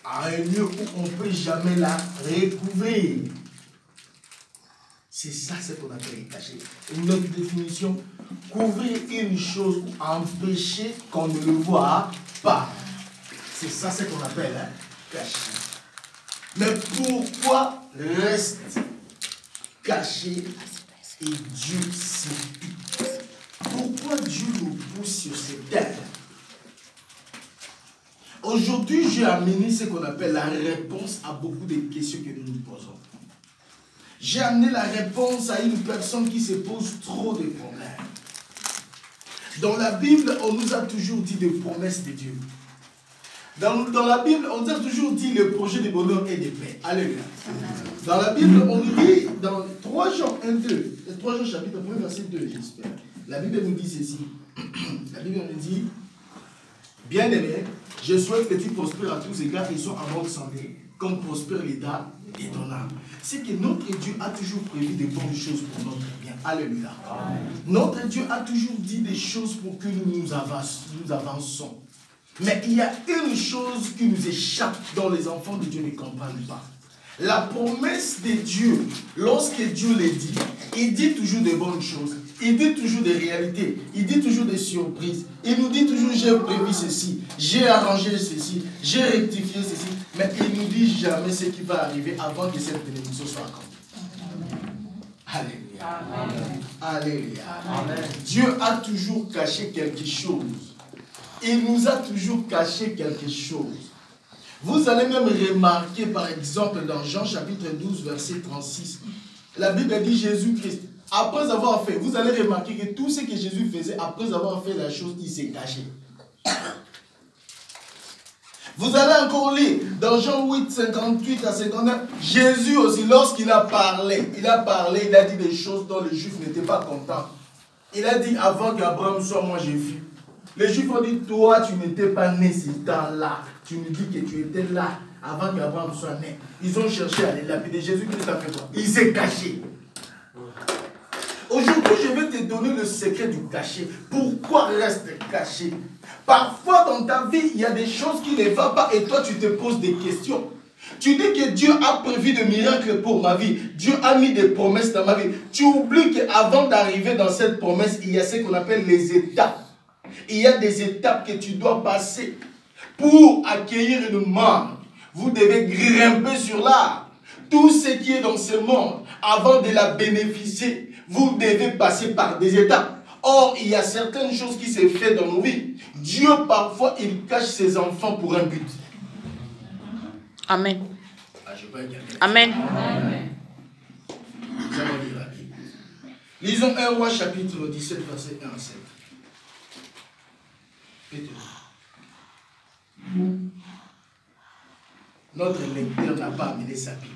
à un lieu où on ne peut jamais la recouvrir. C'est ça ce qu'on appelle cacher. Une autre définition, couvrir une chose ou empêcher qu'on ne le voit pas. C'est ça ce qu'on appelle cacher. Mais pourquoi reste caché et Dieu sait? Pourquoi Dieu nous pousse sur cette terre? Aujourd'hui, j'ai amené ce qu'on appelle la réponse à beaucoup de questions que nous nous posons. J'ai amené la réponse à une personne qui se pose trop de problèmes. Dans la Bible, on nous a toujours dit des promesses de Dieu. Dans la Bible, on nous a toujours dit le projet de bonheur et de paix. Alléluia. Dans la Bible, on nous dit dans 3 Jean 1, 2, 3 Jean chapitre 1, verset 2, j'espère. La Bible nous dit ceci. La Bible nous dit, bien-aimé, je souhaite que tu prospères à tous égards et sois en bonne santé, comme prospère l'état de ton âme. C'est que notre Dieu a toujours prévu de bonnes choses pour notre bien. Alléluia. Amen. Notre Dieu a toujours dit des choses pour que nous avançons. Mais il y a une chose qui nous échappe dont les enfants de Dieu ne comprennent pas. La promesse de Dieu, lorsque Dieu les dit, il dit toujours des bonnes choses. Il dit toujours des réalités. Il dit toujours des surprises. Il nous dit toujours, j'ai prévu ceci, j'ai arrangé ceci, j'ai rectifié ceci. Mais il ne nous dit jamais ce qui va arriver avant que cette bénédiction soit accomplie. Alléluia. Amen. Alléluia. Amen. Dieu a toujours caché quelque chose. Il nous a toujours caché quelque chose. Vous allez même remarquer, par exemple, dans Jean chapitre 12, verset 36, la Bible dit Jésus-Christ, après avoir fait, vous allez remarquer que tout ce que Jésus faisait, après avoir fait la chose, il s'est caché. Vous allez encore lire dans Jean 8, 58 à 59, Jésus aussi, lorsqu'il a parlé, il a dit des choses dont les Juifs n'étaient pas contents. Il a dit, avant qu'Abraham soit, moi j'ai vu. Les Juifs ont dit, toi tu n'étais pas né ce temps-là. Tu nous dis que tu étais là avant qu'Abraham soit né. Ils ont cherché à les lapider. Jésus-Christ a fait quoi? Il s'est caché. Aujourd'hui, je vais te donner le secret du cachet. Pourquoi reste caché? Parfois dans ta vie, il y a des choses qui ne vont pas et toi tu te poses des questions. Tu dis que Dieu a prévu des miracles pour ma vie. Dieu a mis des promesses dans ma vie. Tu oublies qu'avant d'arriver dans cette promesse, il y a ce qu'on appelle les étapes. Il y a des étapes que tu dois passer pour accueillir une manne. Vous devez grimper sur l'arbre. Tout ce qui est dans ce monde, avant de la bénéficier, vous devez passer par des étapes. Or, il y a certaines choses qui se font dans nos vies. Dieu, parfois, il cache ses enfants pour un but. Amen. Ah, je peux dire Amen. Amen. Nous allons lire la Bible. Lisons 1 Roi chapitre 17, verset 1 à 7. Notre lecteur n'a pas amené sa Bible.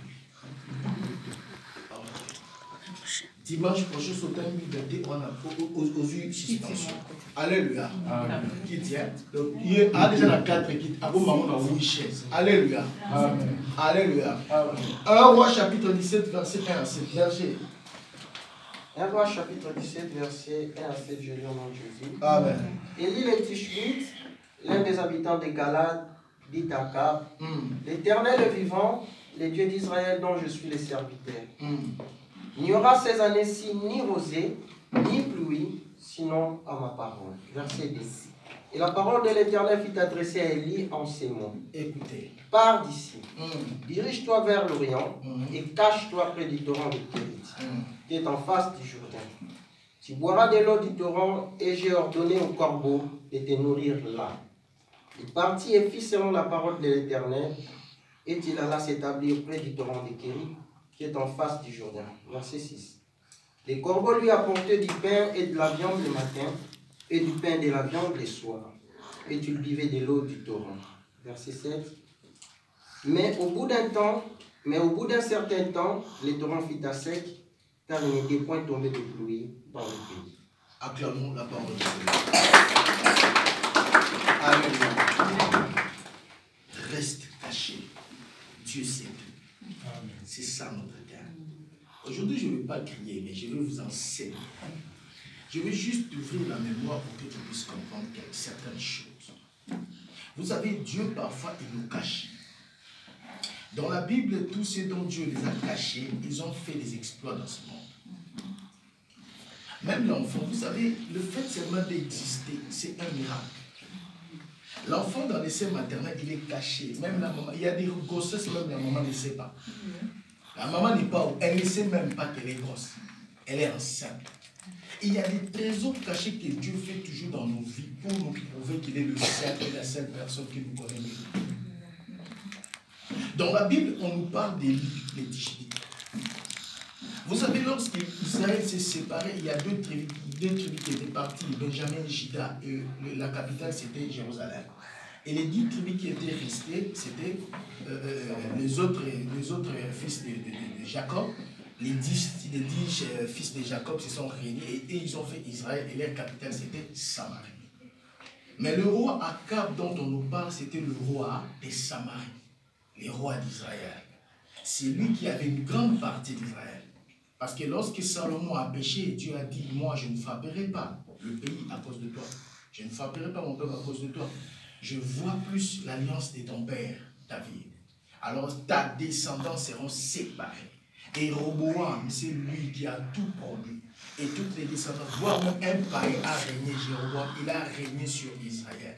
Dimanche prochain, sautant une liberté, on a aux yeux suspension. Alléluia. Amen. Qui tient. Donc, il y a déjà la 4 qui a on a 8 chaises. Alléluia. Amen. Alléluia. 1 Roi chapitre 17, verset 1 à 7. Verset. 1 Roi chapitre 17, verset 1 à 7, je lis au nom de Jésus. Amen. Élie le Tishbite, l'un des habitants de Galade, dit à Akab, l'Éternel est vivant, le Dieu d'Israël dont je suis le serviteur. Il n'y aura ces années-ci ni rosée, ni pluie, sinon à ma parole. Verset 10. Et la parole de l'Éternel fut adressée à Élie en ces mots. Écoutez. Pars d'ici, dirige-toi vers l'Orient et cache-toi près du torrent de Kérit, qui est en face du Jourdain. Tu boiras de l'eau du torrent et j'ai ordonné au corbeau de te nourrir là. Il partit et fit selon la parole de l'Éternel et il alla s'établir près du torrent de Kérit, qui est en face du Jourdain. Verset 6. Les corbeaux lui apportaient du pain et de la viande le matin, et du pain et de la viande le soir. Et tu buvais de l'eau du torrent. Verset 7. Mais au bout d'un certain temps, le torrent fit à sec, car il n'était point tombé de pluie dans le pays. Acclamons la parole de Dieu. Alléluia. Reste caché. Dieu sait tout. C'est ça notre terre. Aujourd'hui, je ne vais pas crier, mais je vais vous enseigner. Je vais juste ouvrir la mémoire pour que tu puisses comprendre certaines choses. Vous savez, Dieu, parfois, il nous cache. Dans la Bible, tous ceux dont Dieu les a cachés, ils ont fait des exploits dans ce monde. Même l'enfant, vous savez, le fait seulement d'exister, c'est un miracle. L'enfant dans les seins maternels, il est caché. Même la maman, il y a des grossesses, même la maman ne sait pas. La maman n'est pas où, elle ne sait même pas qu'elle est grosse. Elle est enceinte. Il y a des trésors cachés que Dieu fait toujours dans nos vies pour nous prouver qu'il est le seul et la seule personne qui nous connaît mieux. Dans la Bible, on nous parle des Tishbites. Vous savez, lorsqu'Israël s'est séparé, il y a deux tribus qui étaient parties, Benjamin et Juda, et la capitale c'était Jérusalem. Et les 10 tribus qui étaient restées, c'était les autres fils de Jacob. Les 10 fils de Jacob se sont réunis et ils ont fait Israël et leur capitale c'était Samarie. Mais le roi Akab dont on nous parle, c'était le roi de Samarie, le roi d'Israël. C'est lui qui avait une grande partie d'Israël. Parce que lorsque Salomon a péché, Dieu a dit, moi je ne frapperai pas le pays à cause de toi. Je ne frapperai pas mon peuple à cause de toi. Je vois plus l'alliance de ton père, David. Alors ta descendance seront séparées. Et Roboam, c'est lui qui a tout produit. Et toutes les descendances, voire même un païen a régné, Jéroboam, il a régné sur Israël.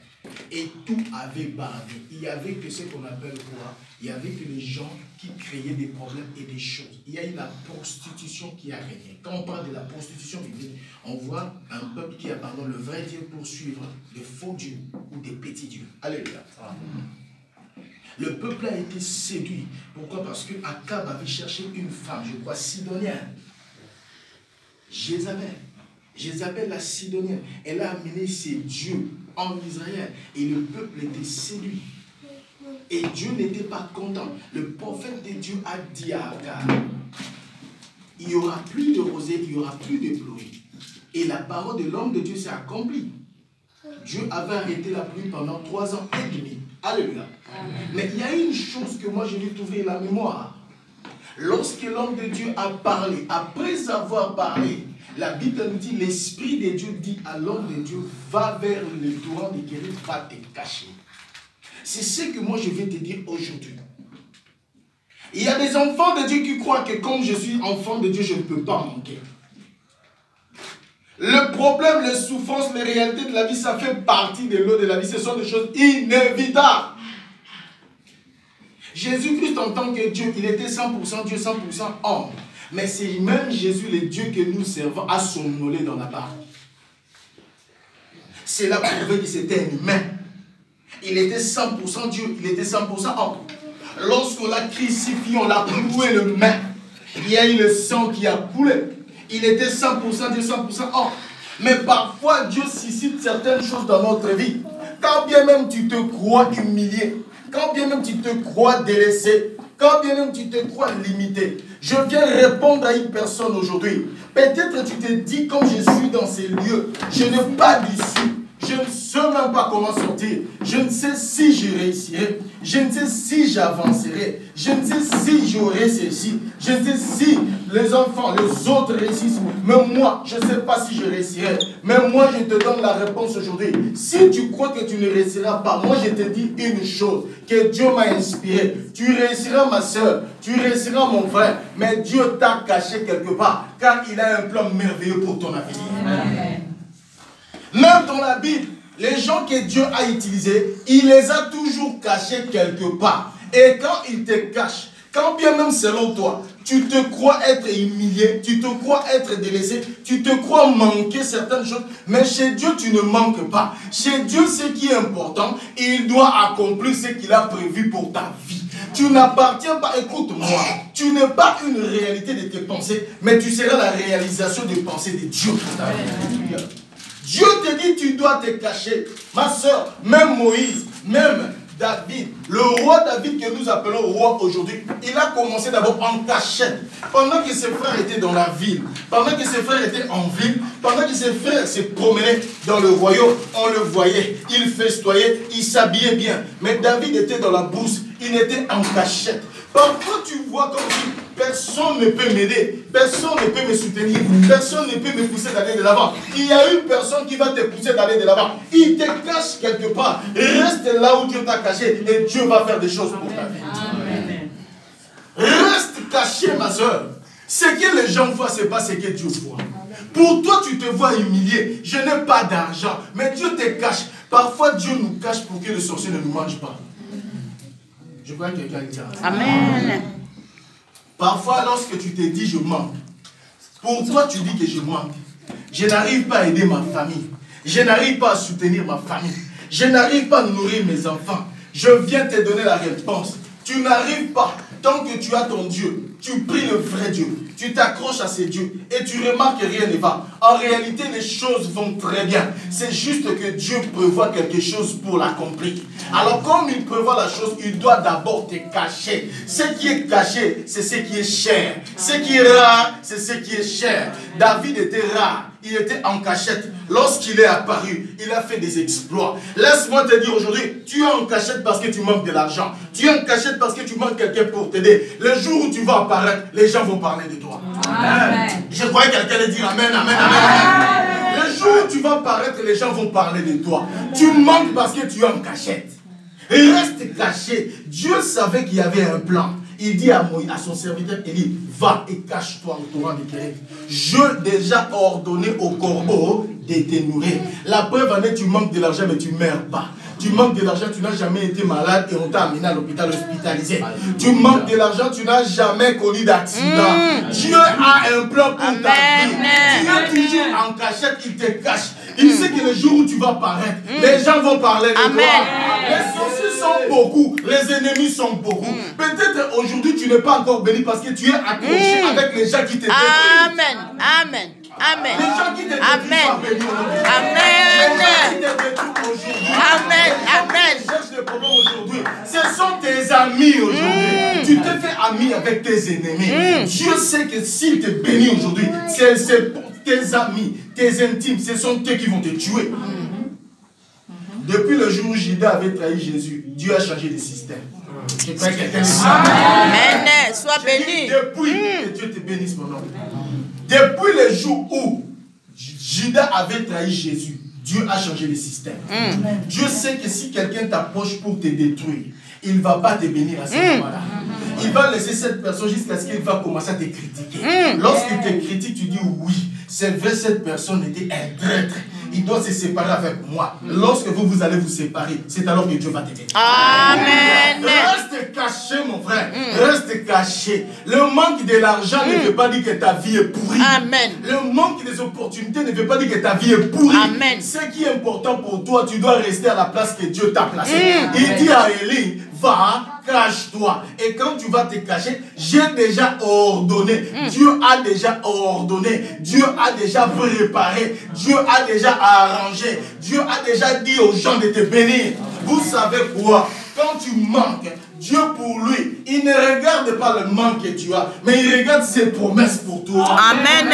Et tout avait bardé. Il n'y avait que ce qu'on appelle quoi? Il n'y avait que les gens qui créaient des problèmes et des choses. Il y a eu la prostitution qui a régné. Quand on parle de la prostitution biblique, on voit un peuple qui abandonne le vrai Dieu pour suivre des faux dieux ou des petits dieux. Alléluia. Le peuple a été séduit. Pourquoi? Parce que Akab avait cherché une femme, je crois, sidonienne. Jézabel la sidonienne. Elle a amené ses dieux en Israël. Et le peuple était séduit. Et Dieu n'était pas content. Le prophète de Dieu a dit à Akab, il n'y aura plus de rosée, il n'y aura plus de pluie. Et la parole de l'homme de Dieu s'est accomplie. Dieu avait arrêté la pluie pendant 3 ans et demi. Alléluia. Mais il y a une chose que moi je vais t'ouvrir la mémoire. Lorsque l'homme de Dieu a parlé, après avoir parlé, la Bible nous dit, l'Esprit de Dieu dit à l'homme de Dieu, va vers le torrent de Kérit, va te cacher. C'est ce que moi je vais te dire aujourd'hui. Il y a des enfants de Dieu qui croient que comme je suis enfant de Dieu, je ne peux pas manquer. Le problème, les souffrances, les réalités de la vie, ça fait partie de l'eau de la vie. Ce sont des choses inévitables. Jésus-Christ, en tant que Dieu, il était 100% Dieu, 100% homme. Mais c'est même Jésus, le Dieu que nous servons, a somnolé dans la barque. C'est là pour prouver que c'était un humain. Il était 100% Dieu, il était 100% homme. Lorsqu'on l'a crucifié, on l'a cloué le main. Il y a eu le sang qui a coulé. Il était 100% Dieu, 100% homme. Mais parfois, Dieu suscite certaines choses dans notre vie. Quand bien même tu te crois humilié, quand bien même tu te crois délaissé, quand bien même tu te crois limité, je viens répondre à une personne aujourd'hui. Peut-être tu te dis, comme je suis dans ces lieux, je n'ai pas d'issue. Je ne sais même pas comment sortir. Je ne sais si je réussirai. Je ne sais si j'avancerai. Je ne sais si j'aurai ceci. Je ne sais si les enfants, les autres réussissent. Mais moi, je ne sais pas si je réussirai. Mais moi, je te donne la réponse aujourd'hui. Si tu crois que tu ne réussiras pas, moi, je te dis une chose que Dieu m'a inspiré. Tu réussiras, ma soeur. Tu réussiras, mon frère. Mais Dieu t'a caché quelque part. Car il a un plan merveilleux pour ton avenir. Amen. Même dans la Bible, les gens que Dieu a utilisés, il les a toujours cachés quelque part. Et quand il te cache, quand bien même selon toi, tu te crois être humilié, tu te crois être délaissé, tu te crois manquer certaines choses, mais chez Dieu, tu ne manques pas. Chez Dieu, ce qui est important, il doit accomplir ce qu'il a prévu pour ta vie. Tu n'appartiens pas, écoute-moi, tu n'es pas une réalité de tes pensées, mais tu seras la réalisation des pensées de Dieu pour ta vie. Dieu te dit, tu dois te cacher. Ma soeur, même Moïse, même David, le roi David que nous appelons roi aujourd'hui, il a commencé d'abord en cachette. Pendant que ses frères étaient dans la ville, pendant que ses frères étaient en ville, pendant que ses frères se promenaient dans le royaume, on le voyait, il festoyait, il s'habillait bien. Mais David était dans la bourse, il était en cachette. Parfois tu vois comme si personne ne peut m'aider, personne ne peut me soutenir, personne ne peut me pousser d'aller de l'avant. Il y a une personne qui va te pousser d'aller de l'avant. Il te cache quelque part. Reste là où Dieu t'a caché et Dieu va faire des choses pour ta vie. Amen. Reste caché, ma soeur. Ce que les gens voient, ce n'est pas ce que Dieu voit. Pour toi, tu te vois humilié. Je n'ai pas d'argent. Mais Dieu te cache. Parfois, Dieu nous cache pour que le sorcier ne nous mange pas. Je crois que quelqu'un dit Amen. Parfois, lorsque tu te dis je manque, pour toi, tu dis que je manque. Je n'arrive pas à aider ma famille. Je n'arrive pas à soutenir ma famille. Je n'arrive pas à nourrir mes enfants. Je viens te donner la réponse. Tu n'arrives pas. Tant que tu as ton Dieu, tu pries le vrai Dieu, tu t'accroches à ces dieux et tu remarques que rien ne va. En réalité, les choses vont très bien. C'est juste que Dieu prévoit quelque chose pour l'accomplir. Alors, comme il prévoit la chose, il doit d'abord te cacher. Ce qui est caché, c'est ce qui est cher. Ce qui est rare, c'est ce qui est cher. David était rare. Il était en cachette. Lorsqu'il est apparu, il a fait des exploits. Laisse-moi te dire aujourd'hui, tu es en cachette parce que tu manques de l'argent. Tu es en cachette parce que tu manques quelqu'un pour t'aider. Le jour où tu vas apparaître, les gens vont parler de toi. Amen. Je croyais que quelqu'un allait dire Amen, Amen, Amen, Amen. Le jour où tu vas apparaître, les gens vont parler de toi. Tu manques parce que tu es en cachette. Et reste caché. Dieu savait qu'il y avait un plan. Il dit à son serviteur, il dit, va et cache-toi au torrent de Kérit. Je déjà ordonné au corbeau de te nourrir. La preuve en est, tu manques de l'argent, mais tu ne meurs pas. Tu manques de l'argent, tu n'as jamais été malade et on t'a amené à l'hôpital hospitalisé. Tu manques de l'argent, tu n'as jamais connu d'accident. Dieu a un plan pour ta vie. Tu es toujours en cachette, il te cache. Il sait que le jour où tu vas paraître, les gens vont parler de toi. Les sorciers sont beaucoup, les ennemis sont beaucoup. Peut-être aujourd'hui tu n'es pas encore béni parce que tu es accroché avec les gens qui te détruisent. Amen. Amen. Amen. Les gens qui te détruisent sont bénis aujourd'hui. Amen. Les gens qui te détruisent aujourd'hui. Amen. Amen. Tu cherches des problèmes aujourd'hui. Ce sont tes amis aujourd'hui. Tu te fais ami avec tes ennemis. Dieu sait que s'il te bénit aujourd'hui, c'est tes amis, tes intimes, ce sont eux qui vont te tuer. Depuis le jour où Judas avait trahi Jésus, Dieu a changé de système. Je crois que quelqu'un dit Amen. Sois béni. Depuis que Dieu te bénisse, mon homme. Depuis le jour où Judas avait trahi Jésus, Dieu a changé le système. Dieu sait que si quelqu'un t'approche pour te détruire, il ne va pas te bénir à ce moment-là. Il va laisser cette personne jusqu'à ce qu'il va commencer à te critiquer. Lorsqu'il te critique, tu dis oui, c'est vrai, cette personne était un traître. Il doit se séparer avec moi. Lorsque vous allez vous séparer, c'est alors que Dieu va te bénir. Amen. Reste caché, mon frère. Reste caché. Le manque de l'argent ne veut pas dire que ta vie est pourrie. Amen. Le manque des opportunités ne veut pas dire que ta vie est pourrie. Amen. Ce qui est important pour toi, tu dois rester à la place que Dieu t'a placée. Il dit à Élie, va, cache-toi. Et quand tu vas te cacher, j'ai déjà ordonné. Dieu a déjà ordonné. Dieu a déjà préparé. Dieu a déjà arrangé. Dieu a déjà dit aux gens de te bénir. Vous savez quoi? Quand tu manques, Dieu pour lui, il ne regarde pas le manque que tu as, mais il regarde ses promesses pour toi. Amen.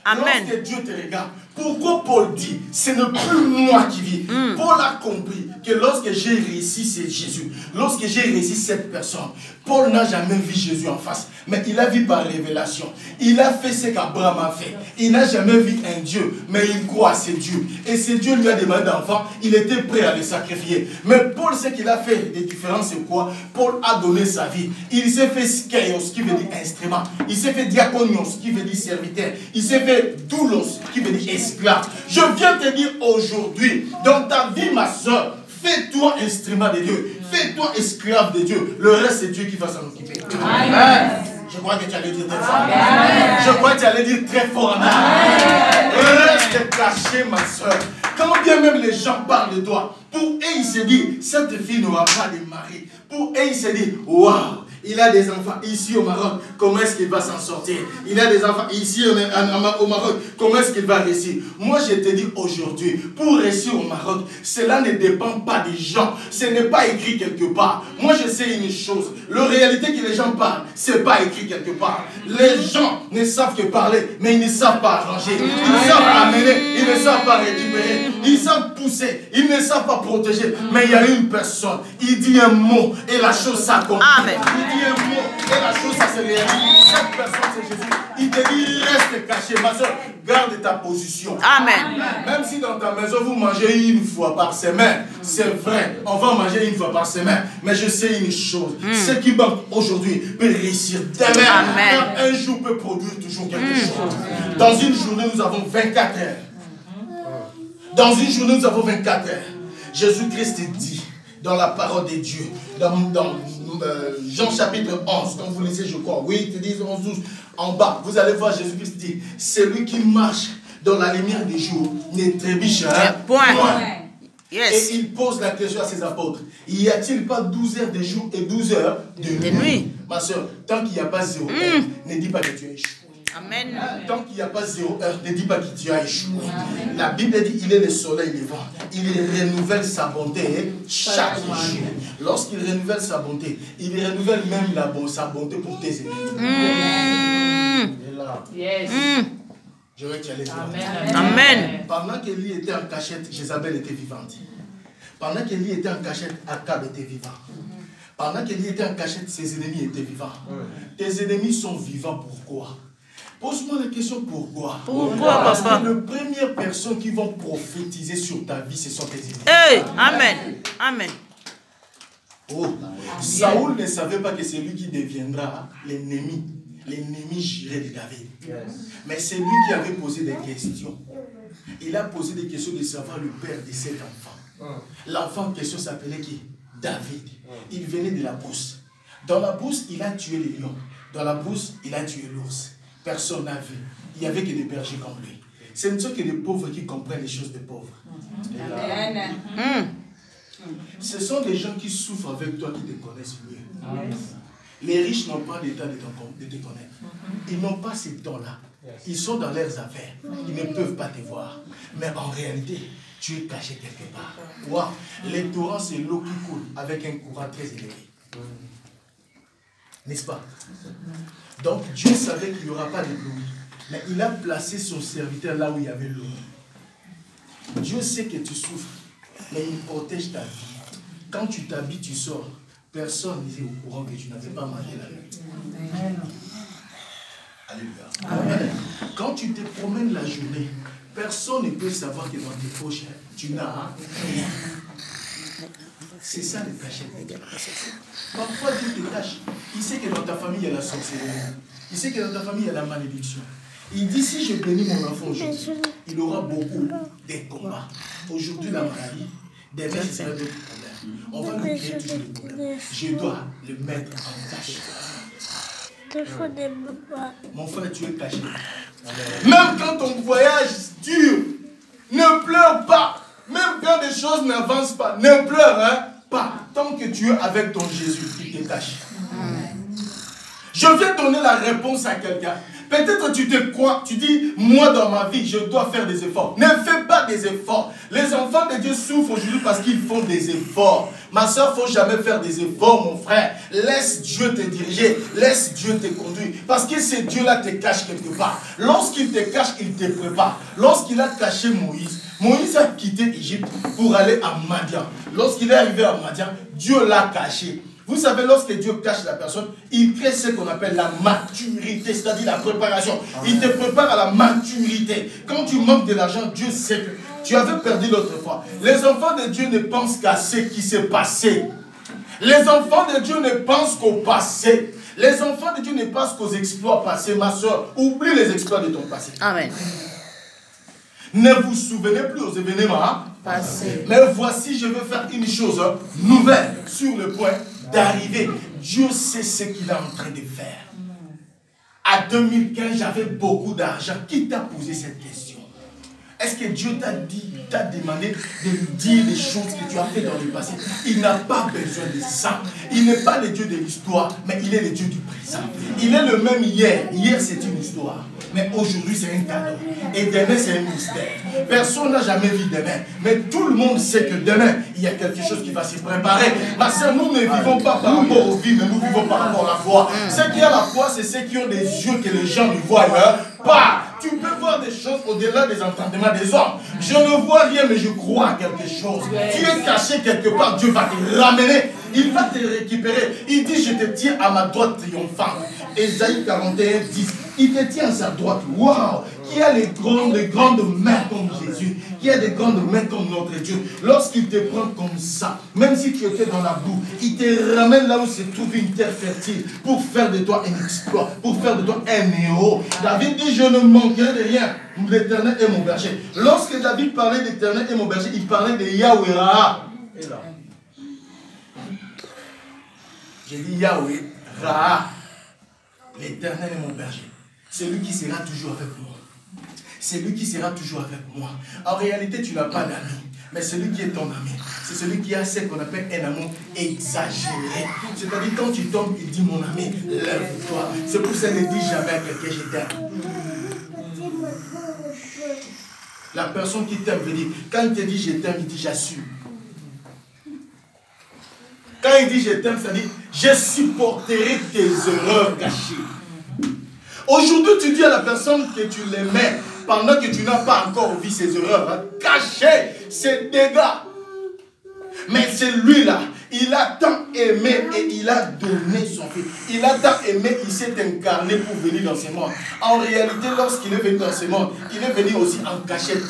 Amen. Lorsque Dieu te regarde, pourquoi Paul dit, ce n'est plus moi qui vis. Paul a compris que lorsque j'ai réussi, c'est Jésus. Lorsque j'ai réussi cette personne, Paul n'a jamais vu Jésus en face, mais il a vu par révélation. Il a fait ce qu'Abraham a fait. Il n'a jamais vu un Dieu, mais il croit à ce Dieu. Et ce Dieu lui a demandé d'enfant, il était prêt à le sacrifier. Mais Paul, ce qu'il a fait des différences, c'est quoi? Paul a donné sa vie. Il s'est fait skaios, qui veut dire instrument. Il s'est fait diakonios, qui veut dire serviteur. Il s'est fait doulos, qui veut dire esclave. Je viens te dire aujourd'hui, dans ta vie, ma soeur, fais-toi instrument de Dieu. Fais-toi esclave de Dieu. Le reste, c'est Dieu qui va s'en occuper. Amen. Je crois que tu allais dire très fort. Amen. Je crois que tu allais dire très fort. Amen. Reste caché, ma soeur. Quand bien même les gens parlent de toi, pour eux, ils se disent, cette fille n'aura pas de mari. Pour eux, ils se disent, waouh. Il a des enfants ici au Maroc, comment est-ce qu'il va s'en sortir? Il a des enfants ici au Maroc, comment est-ce qu'il va réussir? Moi, je te dis aujourd'hui, pour réussir au Maroc, cela ne dépend pas des gens. Ce n'est pas écrit quelque part. Moi, je sais une chose. La réalité que les gens parlent, ce n'est pas écrit quelque part. Les gens ne savent que parler, mais ils ne savent pas arranger. Ils savent amener, ils ne savent pas récupérer. Ils savent pousser, ils ne savent pas protéger. Mais il y a une personne, il dit un mot et la chose s'accomplit. dit un mot et la chose, ça se réalise. Cette personne, c'est Jésus. Il te dit, reste caché. Ma soeur, garde ta position. Amen. Même si dans ta maison, vous mangez une fois par semaine, c'est vrai, on va manger une fois par semaine. Mais je sais une chose, ce qui manque aujourd'hui peut réussir demain. Amen. Un jour peut produire toujours quelque chose. Dans une journée, nous avons 24 heures. Dans une journée, nous avons 24 heures. Jésus-Christ dit dans la parole de Dieu, dans Jean chapitre 11, quand vous lisez, je crois, oui, il te dit 11, 12, en bas, vous allez voir Jésus-Christ dit, celui qui marche dans la lumière du jour ne trébuche point. Yes. Et il pose la question à ses apôtres, y a-t-il pas 12 heures de jour et 12 heures de nuit? Ma soeur, tant qu'il n'y a pas 0 heure, ne dis pas que tu as échoué. Amen. Tant qu'il n'y a pas 0 heure, ne dis pas que tu as échoué. La Bible dit il est le soleil levant. Il renouvelle sa bonté chaque jour. Lorsqu'il renouvelle sa bonté, il renouvelle même sa bonté pour tes ennemis. Yes. Je vais te aller. Amen. Pendant qu'Élie était en cachette, Jézabel était vivante. Pendant qu'Élie était en cachette, Akab était vivant. Pendant qu'Élie était en cachette, ses ennemis étaient vivants. Tes ennemis sont vivants, pourquoi? Pose-moi la question, pourquoi? Pourquoi, Parce papa? que les premières personnes qui vont prophétiser sur ta vie, ce sont tes ennemis. Hey, amen. Amen. Oh. Saoul ne savait pas que c'est lui qui deviendra l'ennemi juré de David. Mais c'est lui qui avait posé des questions. Il a posé des questions de savoir le père de cet enfant. L'enfant en question s'appelait qui? David. Il venait de la brousse. Dans la brousse, il a tué les lions. Dans la brousse, il a tué l'ours. Personne n'a vu. Il n'y avait que des bergers comme lui. Ce ne sont que des pauvres qui comprennent les choses des pauvres. Ce sont des gens qui souffrent avec toi qui te connaissent mieux. Les riches n'ont pas l'état de te connaître. Ils n'ont pas ces dons-là. Ils sont dans leurs affaires. Ils ne peuvent pas te voir. Mais en réalité, tu es caché quelque part. Wow. Les torrents, c'est l'eau qui coule avec un courant très élevé. N'est-ce pas? Donc Dieu savait qu'il n'y aura pas de pluie. Mais il a placé son serviteur là où il y avait l'eau. Dieu sait que tu souffres, mais il protège ta vie. Quand tu t'habilles, tu sors. Personne n'est au courant que tu n'avais pas mangé la nuit. Alléluia. Amen. Quand tu te promènes la journée, personne ne peut savoir que dans tes poches, tu n'as rien. C'est ça le cachet. Parfois Dieu te cache. Il sait que dans ta famille il y a la sorcellerie. Il sait que dans ta famille il y a la malédiction. Il dit si je bénis mon enfant aujourd'hui, il aura beaucoup de combats. Aujourd'hui la maladie, demain ce sera d'autres problèmes. On va lui créer toujours des problèmes. Je dois le mettre en cache. Mon frère, tu es caché. Même quand ton voyage dure, ne pleure pas. Même quand des choses n'avancent pas, ne pleure pas. Tant que tu es avec ton Jésus, il te cache. Je vais donner la réponse à quelqu'un. Peut-être tu te crois, tu dis, moi dans ma vie, je dois faire des efforts. Ne fais pas des efforts. Les enfants de Dieu souffrent aujourd'hui parce qu'ils font des efforts. Ma soeur, il ne faut jamais faire des efforts, mon frère. Laisse Dieu te diriger, laisse Dieu te conduire. Parce que ce Dieu-là te cache quelque part. Lorsqu'il te cache, il te prépare. Lorsqu'il a caché Moïse, Moïse a quitté l'Égypte pour aller à Madian. Lorsqu'il est arrivé à Madian, Dieu l'a caché. Vous savez, lorsque Dieu cache la personne, il crée ce qu'on appelle la maturité, c'est-à-dire la préparation. Il te prépare à la maturité. Quand tu manques de l'argent, Dieu sait que tu avais perdu l'autre fois. Les enfants de Dieu ne pensent qu'à ce qui s'est passé. Les enfants de Dieu ne pensent qu'au passé. Les enfants de Dieu ne pensent qu'aux exploits passés. Ma soeur, oublie les exploits de ton passé. Amen. Ne vous souvenez plus aux événements passés. Mais voici, je vais faire une chose nouvelle sur le point d'arriver. Dieu sait ce qu'il est en train de faire. À 2015, j'avais beaucoup d'argent. Qui t'a posé cette question? Est-ce que Dieu t'a demandé de lui dire les choses que tu as fait dans le passé? Il n'a pas besoin de ça. Il n'est pas le Dieu de l'histoire, mais il est le Dieu du présent. Il est le même hier. Hier, c'est une histoire. Mais aujourd'hui, c'est un cadeau. Et demain, c'est un mystère. Personne n'a jamais vu demain. Mais tout le monde sait que demain, il y a quelque chose qui va se préparer. Ma soeur, nous ne vivons pas par rapport aux vies, mais nous vivons par rapport à la foi. Ceux qui ont la foi, c'est ceux qui ont des yeux que les gens ne voient pas. Tu peux voir des choses au-delà des entendements des hommes. Je ne vois rien, mais je crois à quelque chose. Tu es caché quelque part, Dieu va te ramener. Il va te récupérer. Il dit, je te tiens à ma droite triomphante. Ésaïe 41, 10. Il te tient à sa droite. Waouh! Qui a les grandes mains comme Jésus, qui a des grandes mains comme notre Dieu. Lorsqu'il te prend comme ça, même si tu étais dans la boue, il te ramène là où se trouve une terre fertile pour faire de toi un exploit, pour faire de toi un héros. David dit, je ne manquerai de rien. L'Éternel est mon berger. Lorsque David parlait d'Éternel est mon berger, il parlait de Yahweh Ra. Et là, j'ai dit Yahweh Ra. L'Éternel est mon berger. C'est lui qui sera toujours avec moi. C'est lui qui sera toujours avec moi. En réalité, tu n'as pas d'amis. Mais celui qui est ton ami, c'est celui qui a ce qu'on appelle un amour exagéré. C'est-à-dire, quand tu tombes, il dit, mon ami, lève-toi. C'est pour ça qu'il ne dit jamais à quelqu'un, je t'aime. La personne qui t'aime veut dire, quand il te dit je t'aime, il dit j'assume. Quand il dit je t'aime, ça dit je supporterai tes erreurs cachées. Aujourd'hui, tu dis à la personne que tu l'aimais pendant que tu n'as pas encore vu ses erreurs, hein, cachées, ses dégâts. Mais celui-là, il a tant aimé et il a donné son fils. Il a tant aimé, il s'est incarné pour venir dans ce monde. En réalité, lorsqu'il est venu dans ce monde, il est venu aussi en cachette.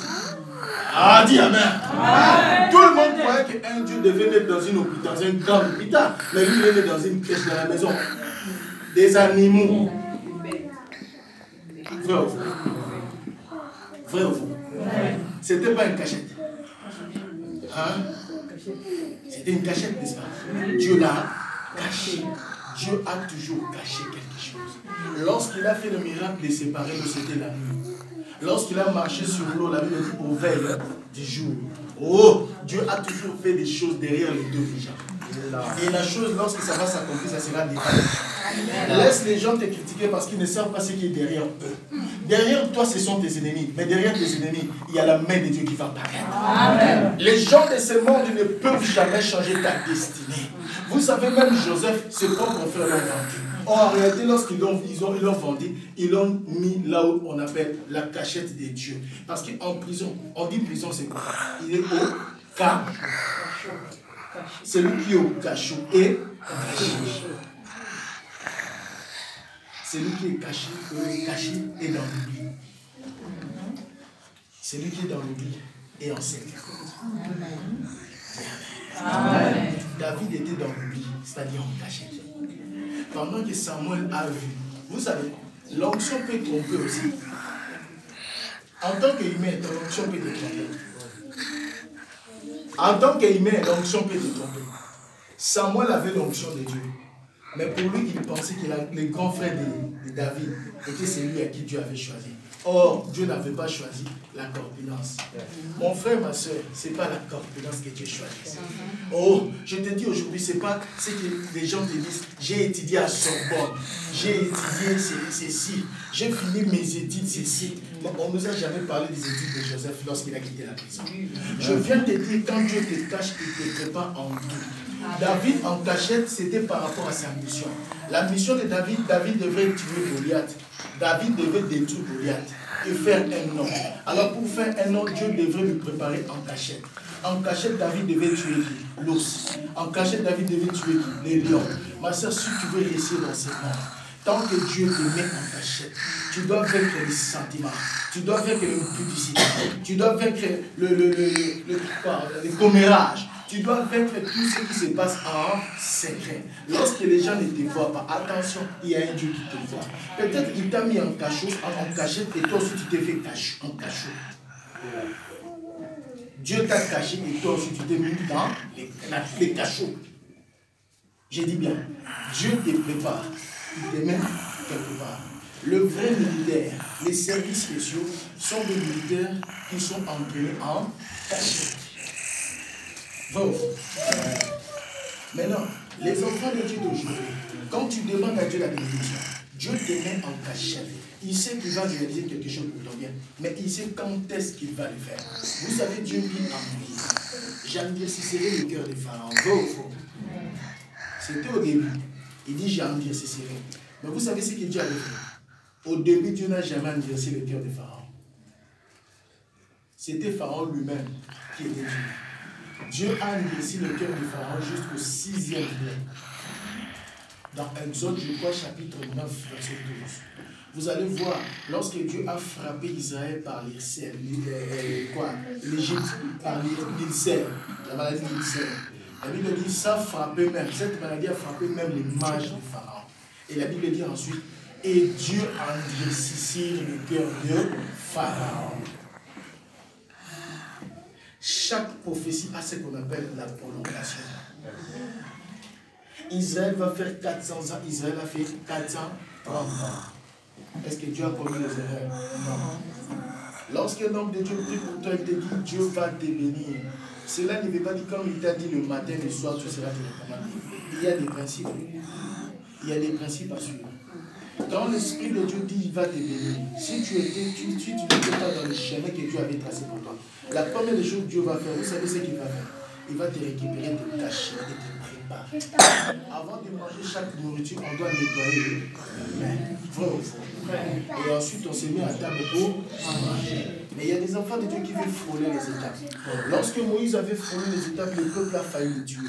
Ah, dis Amen. Amen. Tout le monde croyait qu'un Dieu devait naître dans un grand hôpital. Mais lui, il est né dans une crèche dans la maison. Des animaux. Vrai ou faux? Vrai ou faux? C'était pas une cachette. Hein? C'était une cachette, n'est-ce pas? Dieu l'a caché. Dieu a toujours caché quelque chose. Lorsqu'il a fait le miracle de séparer l'eau, c'était la nuit. Lorsqu'il a marché sur l'eau, la Bible dit au veille du jour. Oh, Dieu a toujours fait des choses derrière les deux déjà. Et la chose, lorsque ça va s'accomplir, ça sera dévoilé. Laisse les gens te critiquer parce qu'ils ne savent pas ce qui est derrière eux. Derrière toi, ce sont tes ennemis. Mais derrière tes ennemis, il y a la main de Dieu qui va paraître. Amen. Les gens de ce monde ne peuvent jamais changer ta destinée. Vous savez, même Joseph, ses propres frères l'ont vendu. Or, en réalité, lorsqu'ils l'ont vendu, ils l'ont mis là où on appelle la cachette des dieux. Parce qu'en prison, on dit prison, c'est quoi? Il est au cachot. C'est lui qui est au cachot et caché. C'est lui qui est caché et dans l'oubli. C'est lui qui est dans l'oubli et en secret. Amen. David était dans l'oubli, c'est-à-dire en cachette. Pendant que Samuel a vu, vous savez, l'onction peut tromper aussi. En tant qu'humain, l'onction peut te tromper. En tant qu'humain, l'onction peut te tromper. Samuel avait l'onction de Dieu. Mais pour lui, il pensait que les grands frères de David étaient celui à qui Dieu avait choisi. Or, Dieu n'avait pas choisi la corpulence. Mon frère, ma soeur, ce n'est pas la corpulence que Dieu choisit. Oh, je te dis aujourd'hui, ce n'est pas ce que les gens te disent. J'ai étudié à Sorbonne, j'ai étudié ceci, j'ai fini mes études ceci. On ne nous a jamais parlé des études de Joseph lorsqu'il a quitté la prison. Je viens te dire, quand Dieu te cache, il te prépare en tout. David en cachette, c'était par rapport à sa mission. La mission de David, David devait tuer Goliath. David devait détruire Goliath et faire un nom. Alors pour faire un nom, Dieu devrait lui préparer en cachette. En cachette, David devait tuer l'ours. En cachette, David devait tuer les lions. Ma soeur, si tu veux réussir dans ce monde, tant que Dieu te met en cachette, tu dois vaincre les sentiments, tu dois vaincre l'impudicité, tu dois vaincre le commérage. Tu dois vaincre tout ce qui se passe en secret. Lorsque les gens ne te voient pas, attention, il y a un Dieu qui te voit. Peut-être qu'il t'a mis en cachot, en cachette, et toi aussi tu t'es fait en cachot. Dieu t'a caché et toi aussi tu t'es mis dans les cachots. J'ai dit bien, Dieu te prépare, il te met quelque part. Le vrai militaire, les services spéciaux sont des militaires qui sont entraînés en cachette. Bon. Maintenant, les enfants de Dieu d'aujourd'hui, quand tu demandes à Dieu la bénédiction, Dieu te met en cachette. Il sait qu'il va réaliser quelque chose pour ton bien, mais il sait quand est-ce qu'il va le faire. Vous savez, Dieu dit à Moïse, j'endurcirai le cœur des pharaons. C'était au début. Il dit, j'endurcirai. Mais vous savez ce que Dieu avait fait? Au début, Dieu n'a jamais endurci le cœur des pharaons. C'était Pharaon lui-même qui était Dieu. Dieu a endurci le cœur du Pharaon jusqu'au 6e degré. Dans Exode, je crois, chapitre 9, verset 12. Vous allez voir, lorsque Dieu a frappé Israël par l'Égypte, par l'ulcère, la maladie de l'ulcère, la Bible dit ça frappait même, cette maladie a frappé même les mages du Pharaon. Et la Bible dit ensuite, et Dieu endurcit le cœur de Pharaon. Chaque prophétie a ce qu'on appelle la prolongation. Israël va faire 400 ans, Israël a fait 430 ans. Est-ce que Dieu a commis les erreurs? Non. Lorsqu'un homme de Dieu prie pour toi, il te dit Dieu va te bénir. Cela ne veut pas dire comme il t'a dit le matin, le soir, tu seras recommandé. Il y a des principes. Il y a des principes à suivre. Quand l'Esprit de Dieu dit il va te bénir, si tu n'étais pas dans le chemin que Dieu avait tracé pour toi, la première des choses que Dieu va faire, vous savez ce qu'il va faire? Il va te récupérer, te cacher et te préparer. Avant de manger chaque nourriture, on doit nettoyer les mains. Vrai ou faux? Et ensuite, on se met à table pour manger. Mais il y a des enfants de Dieu qui veulent frôler les étapes. Lorsque Moïse avait frôlé les étapes, le peuple a failli le tuer.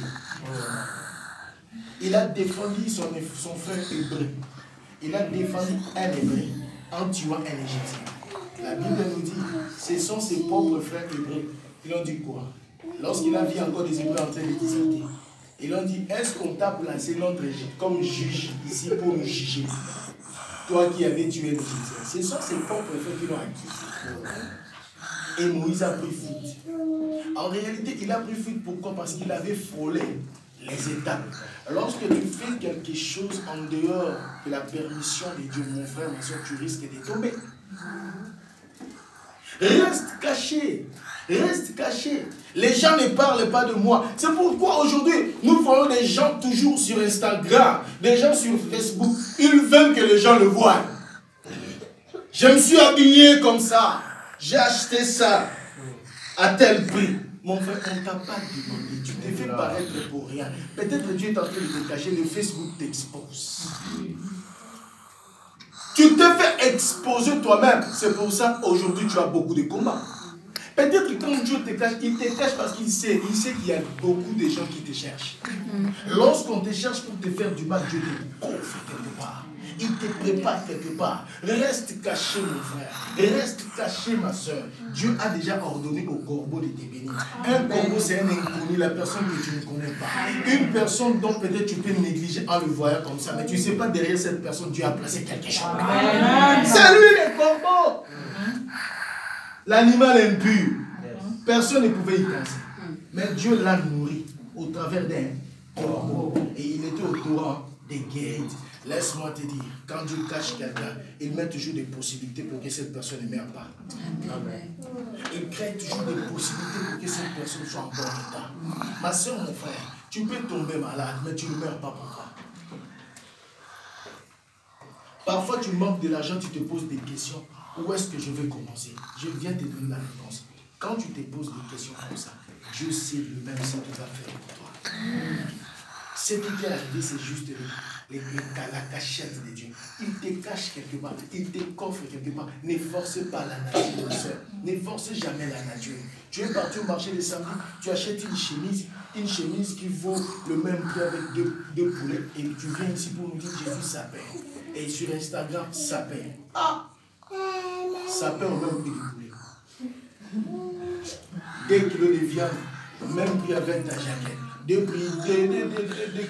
Il a défendu son frère hébreu. Il a défendu un hébreu en tuant un Égyptien. La Bible nous dit, ce sont ses propres frères hébreux. Ils ont dit quoi? Lorsqu'il a vu encore des hébreux en train de discuter, ils ont dit, est-ce qu'on t'a placé notre Égypte comme juge ici pour nous juger? Toi qui avais tué l'Égyptien. Ce sont ses propres frères qui l'ont accusé. Et Moïse a pris fuite. En réalité, il a pris fuite. Pourquoi? Parce qu'il avait frôlé les étapes. Lorsque tu fais quelque chose en dehors de la permission de Dieu, mon frère, ma soeur, tu risques de tomber. Reste caché. Reste caché. Les gens ne parlent pas de moi. C'est pourquoi aujourd'hui, nous voyons des gens toujours sur Instagram, des gens sur Facebook. Ils veulent que les gens le voient. Je me suis habillé comme ça. J'ai acheté ça à tel prix. Mon frère, on ne t'a pas demandé. Tu t'es fait paraître pour rien. Peut-être Dieu est en train de te cacher. Le Facebook t'expose. Tu t'es fait exposer toi-même. C'est pour ça qu'aujourd'hui, tu as beaucoup de combats. Peut-être que quand Dieu te cache, il te cache parce qu'il sait qu'il y a beaucoup de gens qui te cherchent. Lorsqu'on te cherche pour te faire du mal, Dieu te couvre quelque part. Il te prépare quelque part. Reste caché, mon frère. Reste caché, ma soeur. Dieu a déjà ordonné au corbeau de te bénir. Un corbeau, c'est un inconnu, la personne que tu ne connais pas. Une personne dont peut-être tu peux négliger en le voyant comme ça, mais tu ne sais pas derrière cette personne, Dieu a placé quelque chose. C'est lui le corbeau. L'animal impur. Personne ne pouvait y penser. Mais Dieu l'a nourri au travers d'un corbeau. Et il était au torrent des guérites. Laisse-moi te dire, quand Dieu cache quelqu'un, il met toujours des possibilités pour que cette personne ne meure pas. Amen. Il crée toujours des possibilités pour que cette personne soit en bon état. Ma soeur, mon frère, tu peux tomber malade, mais tu ne meurs pas pour toi. Parfois, tu manques de l'argent, tu te poses des questions. Où est-ce que je vais commencer? Je viens te donner la réponse. Quand tu te poses des questions comme ça, Dieu sait lui-même ce qu'il va faire pour toi. Ce qui t'est arrivé, c'est juste la cachette de Dieu. Il te cache quelque part, il te coffre quelque part. Ne forcez pas la nature, ma soeur. Ne forcez jamais la nature. Tu es parti au marché le samedi, tu achètes une chemise qui vaut le même prix avec deux poulets, et tu viens ici pour nous dire Jésus, ça paye. Et sur Instagram, ça paye. Ah! Ça paye au même prix du poulet. 2 kilos de viande, même prix avec ta jaquette. 2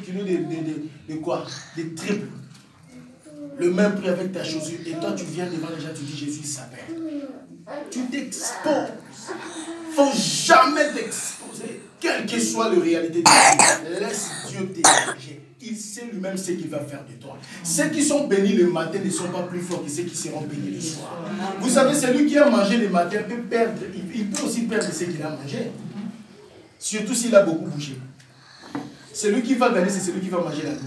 kilos de quoi? De triple. Le même prix avec ta chaussure. Et toi, tu viens devant les gens, tu dis Jésus, ça paye. Tu t'exposes. Il ne faut jamais t'exposer. Quelle que soit la réalité de ta vie, laisse Dieu t'énerger. Il sait lui-même ce qu'il va faire de toi. Ceux qui sont bénis le matin ne sont pas plus forts que ceux qui seront bénis le soir. Vous savez, celui qui a mangé le matin peut perdre, il peut aussi perdre ce qu'il a mangé. Surtout s'il a beaucoup bougé. Celui qui va gagner, c'est celui qui va manger la nuit.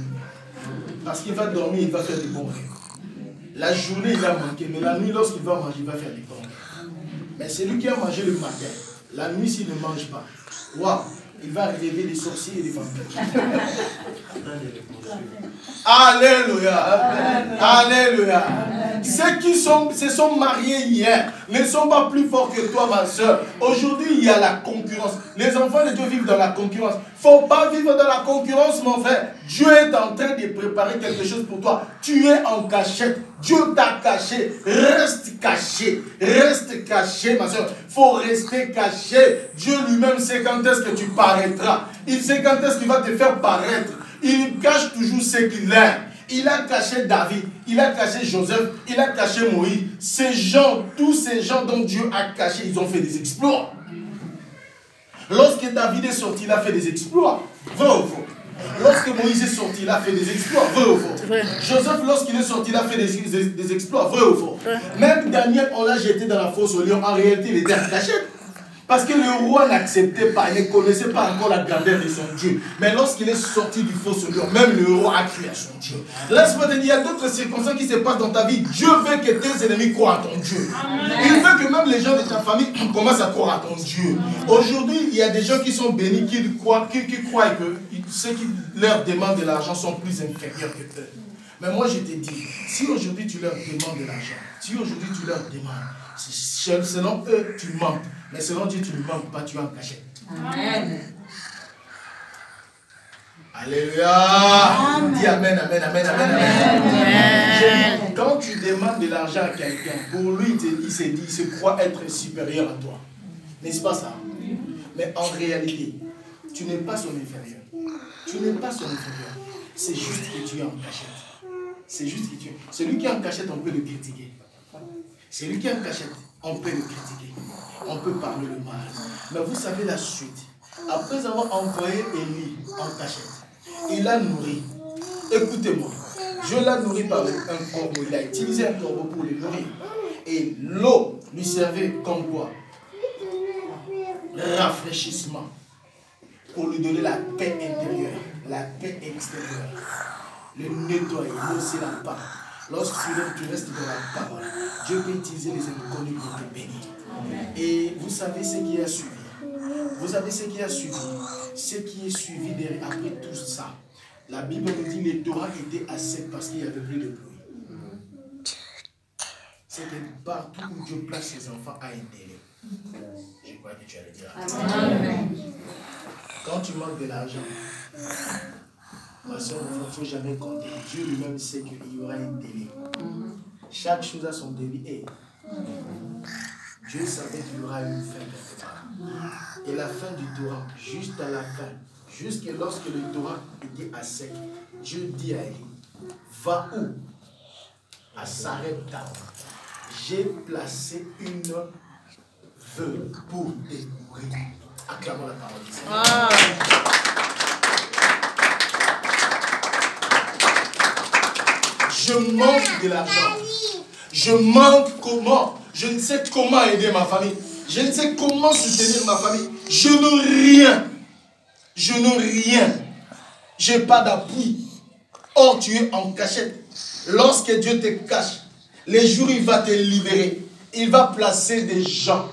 Parce qu'il va dormir, il va faire des bons rêves. La journée, il va manquer, mais la nuit, lorsqu'il va manger, il va faire des bons rêves. Mais celui qui a mangé le matin, la nuit, s'il ne mange pas, waouh, il va rêver des sorciers et des vampires. Alléluia. Alléluia. Ceux qui se sont mariés hier ne sont pas plus forts que toi, ma soeur. Aujourd'hui, il y a la concurrence. Les enfants de Dieu vivent dans la concurrence. Il ne faut pas vivre dans la concurrence, mon frère. Dieu est en train de préparer quelque chose pour toi. Tu es en cachette. Dieu t'a caché. Reste caché. Reste caché, ma soeur. Il faut rester caché. Dieu lui-même sait quand est-ce que tu paraîtras. Il sait quand est-ce qu'il va te faire paraître. Il cache toujours ce qu'il est. Il a caché David, il a caché Joseph, il a caché Moïse. Ces gens, tous ces gens dont Dieu a caché, ils ont fait des exploits. Lorsque David est sorti, il a fait des exploits. Vrai ou faux? Lorsque Moïse est sorti, il a fait des exploits. Vrai ou faux? Joseph, lorsqu'il est sorti, il a fait des exploits. Vrai ou faux? Même Daniel, on l'a jeté dans la fosse au lion. En réalité, il était en cachette. Parce que le roi n'acceptait pas, il ne connaissait pas encore la grandeur de son Dieu. Mais lorsqu'il est sorti du fosse au lion, même le roi a cru à son Dieu. Laisse-moi te dire, il y a d'autres circonstances qui se passent dans ta vie. Dieu veut que tes ennemis croient à ton Dieu. Il veut que même les gens de ta famille commencent à croire à ton Dieu. Aujourd'hui, il y a des gens qui sont bénis, qui croient que ceux qui leur demandent de l'argent sont plus inférieurs que eux. Mais moi, je te dis, si aujourd'hui tu leur demandes de l'argent, si aujourd'hui tu leur demandes, selon eux, tu manques. Mais selon Dieu, tu ne manques pas, tu es en cachette. Amen. Alléluia. Dis amen, amen, amen, amen, amen. Amen. Quand tu demandes de l'argent à quelqu'un, pour lui, il se croit être supérieur à toi. N'est-ce pas ça? Mais en réalité, tu n'es pas son inférieur. Tu n'es pas son inférieur. C'est juste que tu es en cachette. C'est juste que tu es. Celui qui est en cachette, on peut le critiquer. Celui qui est en cachette, on peut le critiquer. On peut parler le mal. Mais vous savez la suite. Après avoir envoyé Élie en cachette, il l'a nourri. Écoutez-moi. Dieu l'a nourri par un corbeau. Il a utilisé un corbeau pour le nourrir. Et l'eau lui servait comme quoi? Rafraîchissement. Pour lui donner la paix intérieure, la paix extérieure. Le nettoyer. L'eau, c'est la parole. Lorsque tu restes dans la parole, Dieu peut utiliser les inconnus pour te bénir. Et vous savez ce qui a suivi. Vous savez ce qui a suivi. Ce qui est suivi derrière, après tout ça. La Bible nous dit que les torrents étaient à sec parce qu'il n'y avait plus de pluie. C'est que partout où Dieu place ses enfants à un délai. Je crois que tu allais dire. Amen. Quand tu manques de l'argent, ma soeur, il ne faut jamais compter. Dieu lui-même sait qu'il y aura un délai. Chaque chose a son délai. Dieu savait qu'il y aura une fin quelque part. Et la fin du torrent, juste à la fin, jusqu'à lorsque le torrent était à sec, Dieu dit à Élie, va où? À Sarepta. J'ai placé une veuve pour te nourrir. Acclamons la parole du Seigneur. Je manque de l'argent. Je manque comment? Je ne sais comment aider ma famille. Je ne sais comment soutenir ma famille. Je n'ai rien. Je n'ai rien. Je n'ai pas d'appui. Or, tu es en cachette. Lorsque Dieu te cache, les jours il va te libérer. Il va placer des gens